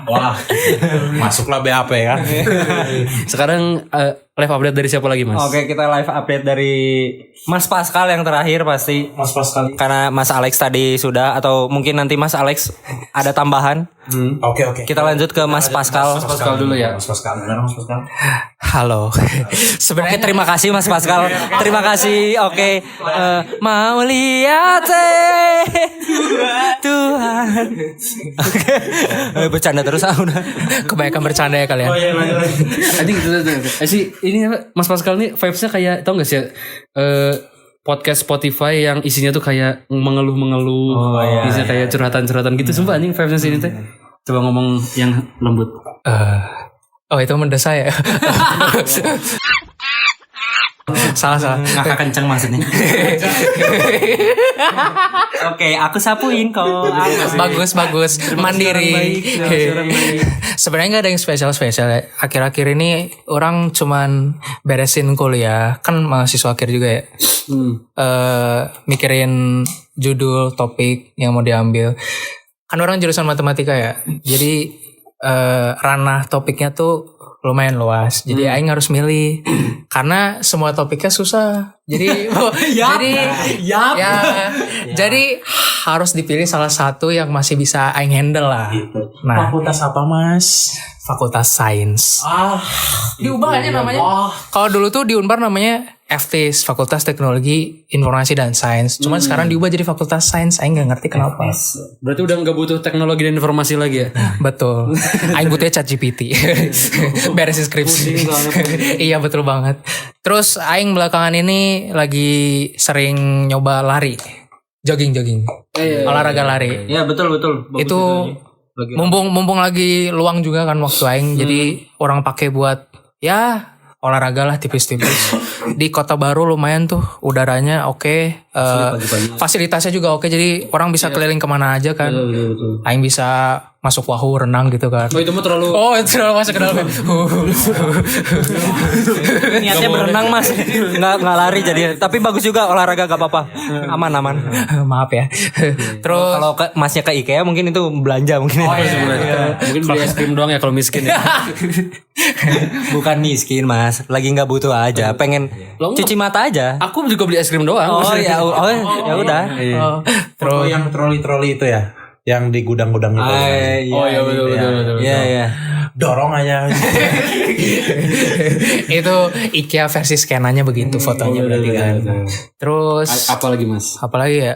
Wah, masuklah BAP kan. Sekarang live update dari siapa lagi Mas? Oke, kita live update dari Mas Pascal yang terakhir pasti. Mas Pascal. Karena Mas Alex tadi sudah, atau mungkin nanti Mas Alex ada tambahan. Oke. Kita lanjut ke Mas Pascal. Mas Pascal dulu ya. Mas Pascal. Benar Mas Pascal. Halo. Oke, terima kasih Mas Pascal. Terima kasih. Oke. Mau lihat Tuhan. Oke. Bercanda terus udah. Kebanyakan bercanda ya kalian. Tadi gitu. Sih ini apa, Mas Pascal nih vibes-nya kayak tau gak sih ya, podcast Spotify yang isinya tuh kayak mengeluh. Isinya kayak curhatan gitu. Sumpah anjing vibes-nya sini teh. Coba ngomong yang lembut. Oh itu mendesak ya. Salah. Ngakak kenceng maksudnya. Oke, aku sapuin kok. Bagus. Mandiri. Sebenarnya nggak ada yang spesial ya. Akhir-akhir ini orang cuman beresin kuliah. Kan mahasiswa akhir juga ya. Mikirin judul, topik yang mau diambil. Kan orang jurusan matematika ya. Jadi ranah topiknya tuh lumayan luas. Jadi aing harus milih karena semua topiknya susah. Jadi jadi harus dipilih salah satu yang masih bisa aing handle lah. Nah, Fakultas apa Mas? Fakultas Sains. Diubah aja namanya. Kalau dulu tuh di Unpar namanya FTIS, Fakultas Teknologi Informasi dan Sains. Cuman sekarang diubah jadi Fakultas Sains. Aing gak ngerti kenapa. Berarti udah gak butuh teknologi dan informasi lagi ya? Betul. Aing butuhnya ChatGPT. Beresin skripsi. Iya betul banget. Terus Aing belakangan ini lagi sering nyoba lari. Jogging. Olahraga lari. Iya, betul. Itu mumpung lagi luang juga kan waktu Aing. Jadi orang pakai buat ya olahraga lah tipis-tipis. Di Kota Baru lumayan tuh udaranya oke. Fasilitasnya juga oke. Jadi orang bisa keliling kemana aja kan. Aing bisa masuk Wahoo renang gitu kan. Oh itu mah terlalu. Oh itu terlalu masuk ke dalam. Niatnya berenang Mas, nggak lari jadi. Tapi bagus juga olahraga, gak apa-apa. Aman. Maaf ya. Terus Kalau Masnya ke IKEA mungkin itu belanja mungkin. Mungkin beli es krim doang ya kalau miskin ya. Bukan miskin Mas, lagi nggak butuh aja, pengen cuci mata aja. Aku juga beli es krim doang. Ya udah. Terus yang troli itu ya, yang di gudang-gudang itu. Iya betul. Iya. Dorong aja. itu IKEA versi scananya begitu fotonya berarti kan. Terus Apa lagi Mas? apalagi ya?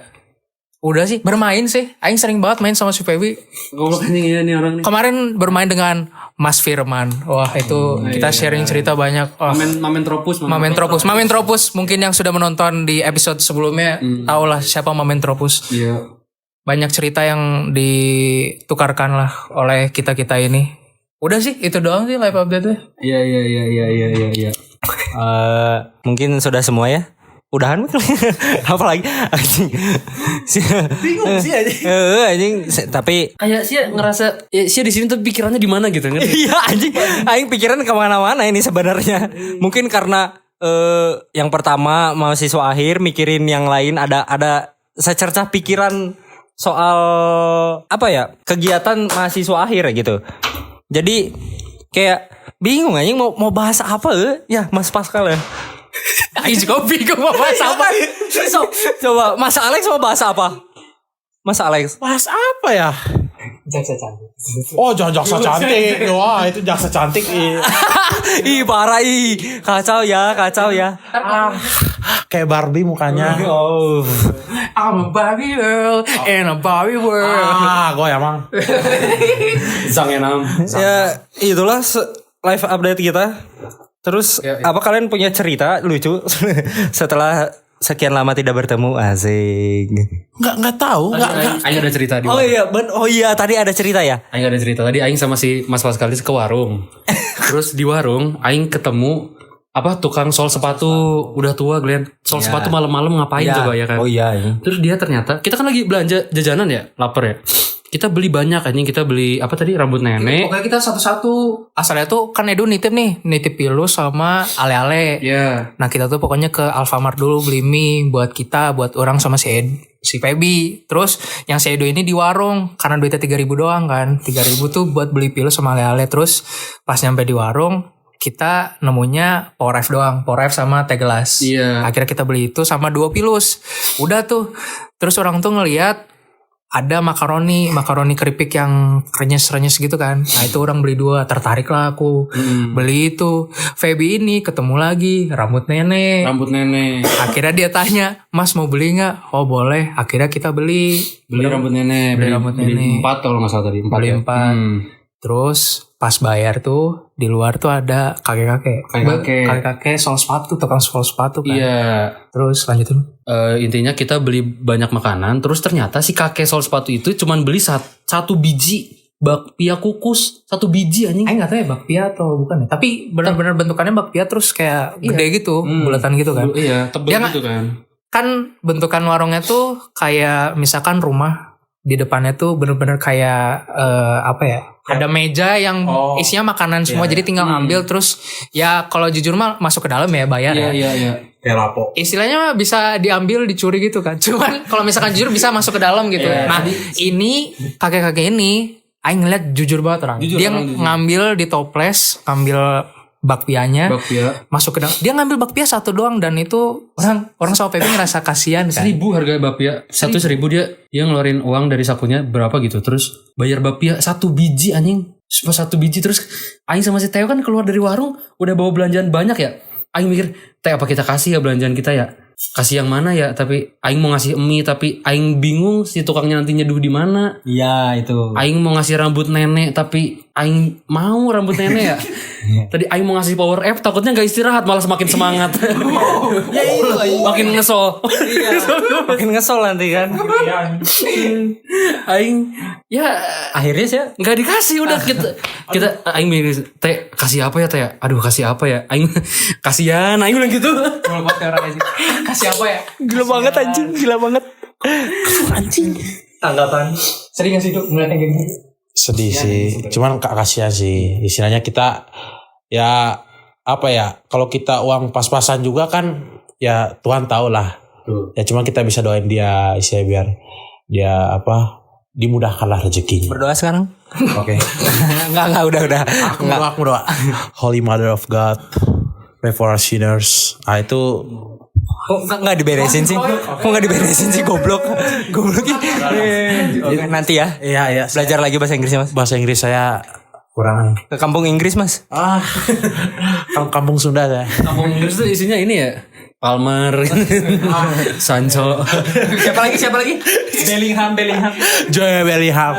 Udah sih bermain sih. Aing sering banget main sama si Feby. Goblok nih orang nih. Kemarin bermain dengan Mas Firman. Wah itu kita sharing cerita banyak. Oh, Mamen Tropus. Mamen Tropus. Mungkin yang sudah menonton di episode sebelumnya tahulah siapa Mamen Tropus. Iya. Banyak cerita yang ditukarkan lah oleh kita-kita ini. Udah sih itu doang sih live update-nya. Iya. Mungkin sudah semua ya. Udahan apalagi anjing. Bingung sih Anjing tapi kayak sih ngerasa ya, sih di sini tuh pikirannya di mana gitu ngerti? iya anjing aing pikiran kemana-mana ini sebenarnya. Mungkin karena yang pertama mahasiswa akhir mikirin yang lain, ada secercah pikiran soal apa ya kegiatan mahasiswa akhir gitu. Jadi kayak bingung anjing mau bahas apa ya Mas Pascal ya. Aing juga bingung mau bahas apa. Coba Mas Alex mau bahas apa? Mas Alex Bahas apa ya? Jaksa cantik. Oh, jaksa cantik. Wah, itu jaksa cantik. Ih parah kacau ya. Kayak Barbie mukanya. Oh. I'm a Barbie girl in a Barbie world. Gue emang. Zang enam. Ya itulah live update kita. Terus apa kalian punya cerita lucu setelah sekian lama tidak bertemu? Asik. Nggak tahu. Aing ada cerita di Oh iya tadi ada cerita ya. Aing ada cerita tadi Aing sama si Mas Pascal ke warung. Terus di warung Aing ketemu tukang sol sepatu udah tua Glenn. Sol sepatu malam-malam ngapain coba ya kan? Oh iya. Terus dia ternyata kita kan lagi belanja jajanan ya, lapar ya. Kita beli banyak anjing, kita beli rambut nenek. Pokoknya kita satu-satu. Asalnya tuh kan Edu nitip pilus sama ale-ale. Iya. Nah kita tuh pokoknya ke Alfamart dulu beli mie buat kita, buat orang sama si Feby. Terus yang si Edo ini di warung karena duitnya 3.000 doang kan. 3.000 tuh buat beli pilus sama ale-ale. Terus pas nyampe di warung kita nemunya Power F doang, Power F sama teh gelas. Iya. Akhirnya kita beli itu sama 2 pilus. Udah tuh. Terus orang tuh ngelihat ada makaroni keripik yang renyes gitu kan. Nah itu orang beli 2, tertarik lah aku. Beli itu. Feby ini ketemu lagi rambut nenek. Akhirnya dia tanya, Mas mau beli gak? Oh boleh. Akhirnya kita beli rambut nenek. Beli rambut nenek. 4 kalau gak salah tadi. 4 beli ya? 4. Terus pas bayar tuh di luar tuh ada kakek-kakek sol sepatu, tukang sol sepatu kan. Iya. Terus lanjutin. Intinya kita beli banyak makanan. Terus ternyata si kakek sol sepatu itu cuman beli satu biji bakpia kukus, 1 biji anjing. Gak tahu ya bakpia atau bukan ya. Tapi benar-benar bentukannya bakpia terus kayak gede gitu, bulatan gitu kan. Iya, tebal gitu kan. Kan bentukan warungnya tuh kayak misalkan rumah di depannya tuh bener-bener kayak ada meja yang isinya makanan semua, jadi tinggal ngambil. Terus ya kalau jujur mah masuk ke dalam ya bayar. Iya. Terapo. Istilahnya bisa diambil dicuri gitu kan. Cuman kalau misalkan jujur bisa masuk ke dalam gitu. Nah ini kakek-kakek ini aing ngeliat jujur banget orang. Dia ngambil di toples, ngambil bakpianya, masuk ke dalam. Dia ngambil bakpia 1 doang dan itu orang sama Pepe ngerasa kasihan kan. 1.000 harga bakpia. 1.000 dia ngeluarin uang dari sakunya berapa gitu. Terus bayar bakpia 1 biji anjing. 1 biji terus aing sama si Theo kan keluar dari warung udah bawa belanjaan banyak ya. Aing mikir, Teh apa kita kasih ya belanjaan kita ya? Kasih yang mana ya? Tapi aing mau ngasih mie tapi aing bingung si tukangnya nanti nyeduh di mana. Iya itu. Aing mau ngasih rambut nenek tapi aing mau rambut nenek ya. Tadi aing mau ngasih Power F takutnya gak istirahat malah semakin semangat. Ya itu makin ngesol. Iya. Makin ngesol nanti kan. Aing ya akhirnya sih nggak dikasih udah kita aing mikir Teh kasih apa ya Teh? Aduh kasih apa ya? Aing kasihan aing bilang gitu. Kasih apa ya? Gila banget anjing, gila banget. Anjing. Tanggapan. Sering gak sih Duk ngeliatnya kayak gitu? Sedih sih. Cuman kasihan sih. Istilahnya kita ya apa ya? Kalau kita uang pas-pasan juga kan ya Tuhan tahu lah. Ya cuma kita bisa doain dia istilahnya biar dia dimudahkanlah rezekinya. Berdoa sekarang? Oke. Enggak udah. Aku doa. Holy Mother of God, pray for our sinners. Itu Kok nggak diberesin sih? Kok nggak diberesin sih goblok? Gobloknya. Nanti ya. Iya. Belajar lagi bahasa Inggrisnya Mas. Bahasa Inggris saya kurang. Ke kampung Inggris Mas. Kampung Sunda saya. Kampung Inggris tuh isinya ini ya. Palmer, Sancho. Siapa lagi? Bellingham. Joy Bellingham.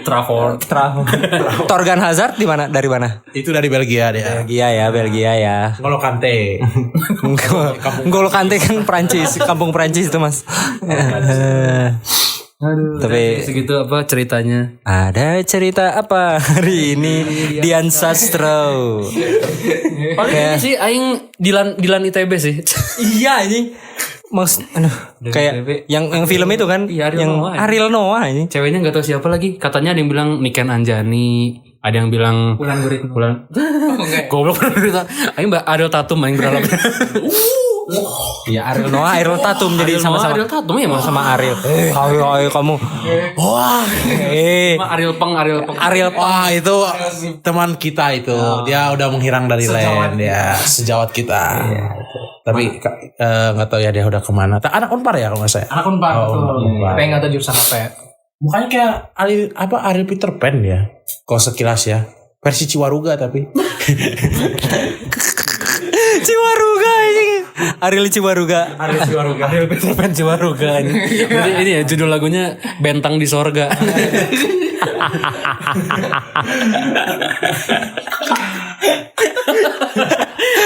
Trafford. Torgan Hazard dari mana? Itu dari Belgia dia. Belgia ya. Ngolo Kante. N'Golo Kante kan Prancis, kampung Prancis itu Mas. Aduh, Tapi segitu apa ceritanya? ada cerita apa hari ini Dian Sastro? Paling sih aing Dilan ITB sih. Iya anjing. Kayak yang film itu kan Iya, Ariel yang Noah, ya. Ariel Noah ini. Ceweknya nggak tahu siapa lagi. Katanya ada yang bilang Niken Anjani, ada yang bilang Bulan Guritno. Goblok Bulan. Aing Mbak Ariel Tatum aing berharap. Iya Ariel Noah, Ariel Tatum jadi sama-sama. Ariel Tatum ya Mas. Sama Ariel. Ayo kamu. Wah. Sama Ariel Peng. Ariel Wah itu teman kita itu. Dia udah menghilang dari land ya. Sejawat kita. Tapi nggak tahu ya dia udah kemana. Anak Unpar ya kalau nggak saya. Anak Unpar Oh, betul. Unpar. Tapi nggak tahu jurusan apa ya. Mukanya kayak Ariel Peter Pan ya. Kalau sekilas ya. Versi Ciwaruga tapi. Ciwaruga ini. Ariel Ciwaruga. Ariel Peter Pan Ciwaruga ini. Jadi ini ya judul lagunya Bentang di Sorga.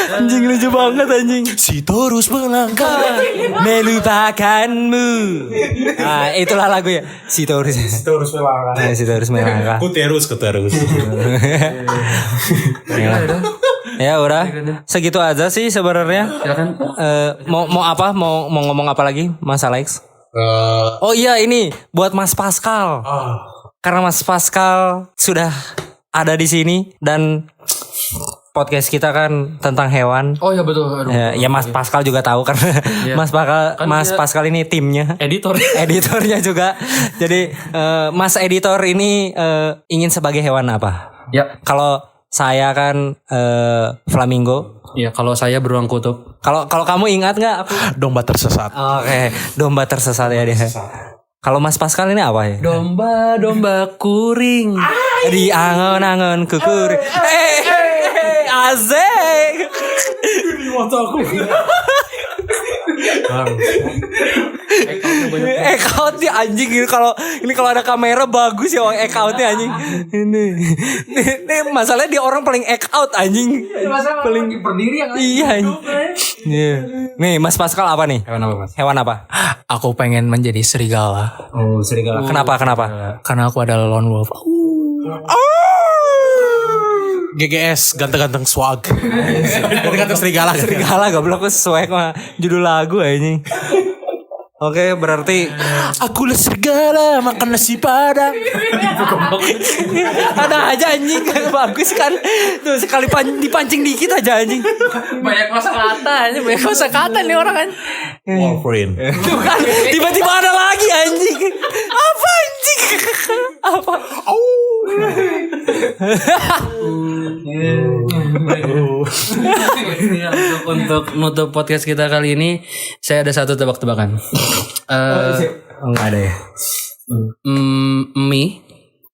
Anjing lucu banget anjing. Si terus melangkah. Melupakanmu. Ah, itulah lagu ya. Si Taurus. Terus melangkah. Si Taurus melangkah. Kuterus. Ya udah. Segitu aja sih sebenarnya. Silakan. Mau apa? Mau ngomong apa lagi, Mas Alex? Oh iya ini buat Mas Pascal. Karena Mas Pascal sudah ada di sini dan podcast kita kan tentang hewan. Oh ya betul. Aduh. Ya Mas Pascal juga tahu karena Mas Pascal ini timnya. Editor. Editornya juga. Jadi Mas editor ini ingin sebagai hewan apa? Ya. Kalau saya kan flamingo. Ya kalau saya beruang kutub. Kalau kamu ingat nggak aku? Domba tersesat. Oke, domba tersesat ya dia. Kalau Mas Pascal ini apa ya? Domba kuring. Di angon-angon kukur. Azek. Account dia anjing ini kalau ada kamera bagus ya accountnya anjing. Ini masalahnya dia orang paling account anjing. Paling berdiri yang iya anjing. Iya. Nih Mas Pascal apa nih? Hewan apa Mas? Hewan apa? Aku pengen menjadi serigala. Oh serigala. Kenapa? Karena aku adalah lone wolf. GGS ganteng-ganteng swag. Ganteng-ganteng serigala. Serigala goblok sesuai sama judul lagu anjing. Oke, berarti Aku lah serigala makan nasi padang. ada aja anjing bagus kan. Tuh sekali dipancing dikit aja anjing. Banyak kosakata, banyak kosakata nih orang kan. Wolverine. Tuh kan tiba-tiba ada lagi anjing. Apa anjing? Apa? Untuk nutup podcast kita kali ini, saya ada satu tebak-tebakan. Enggak ada ya.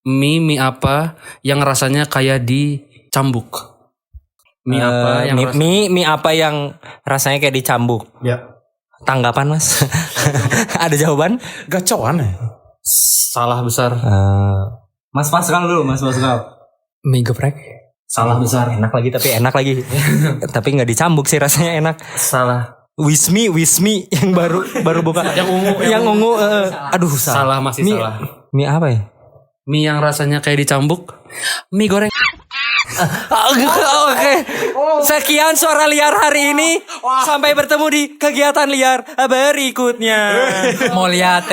Mie apa yang rasanya kayak dicambuk? Mie apa yang mie apa yang rasanya kayak dicambuk? Ya. Tanggapan Mas? Ada jawaban? Gacoan ya. Salah besar. Mas Pascal dulu, Mas Pascal. Mie geprek. Salah besar. Enak lagi tapi enak lagi. Tapi nggak dicambuk sih rasanya enak. Salah. Wismi yang baru buka. Yang ungu. Aduh Salah masih mie, salah. Mie apa ya? Mie yang rasanya kayak dicambuk. Mie goreng. Oke. Sekian suara liar hari ini. Sampai bertemu di kegiatan liar berikutnya. Mau lihat